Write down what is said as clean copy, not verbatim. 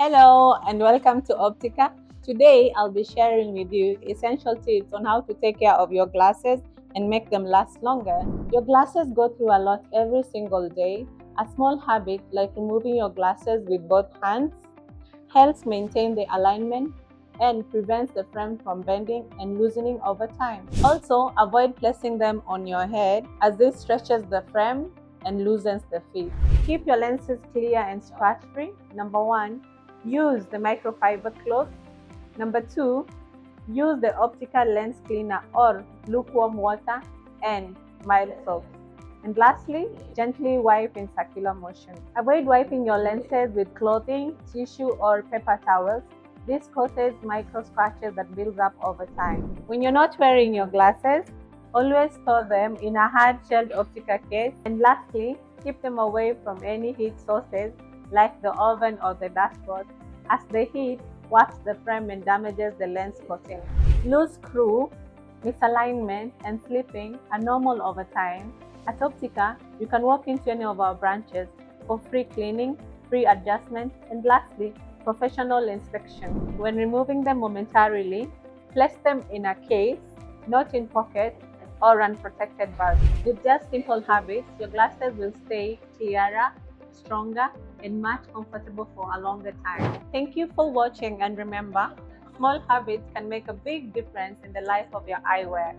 Hello and welcome to Optica. Today I'll be sharing with you essential tips on how to take care of your glasses and make them last longer. Your glasses go through a lot every single day. A small habit like removing your glasses with both hands helps maintain the alignment and prevents the frame from bending and loosening over time. Also, avoid placing them on your head as this stretches the frame and loosens the fit. Keep your lenses clear and scratch-free. Number 1, use the microfiber cloth. Number 2, use the optical lens cleaner or lukewarm water and mild soap. And lastly, gently wipe in circular motion. Avoid wiping your lenses with clothing, tissue, or paper towels. This causes micro scratches that build up over time. When you're not wearing your glasses, always store them in a hard-shelled optical case. And lastly, keep them away from any heat sources like the oven or the dashboard, as the heat warps the frame and damages the lens coating. Loose screw, misalignment, and slipping are normal over time. At Optica, you can walk into any of our branches for free cleaning, free adjustment, and lastly, professional inspection. When removing them momentarily, place them in a case, not in pockets or unprotected bags. With just simple habits, your glasses will stay clearer, stronger, and much comfortable for a longer time. Thank you for watching, and remember, small habits can make a big difference in the life of your eyewear.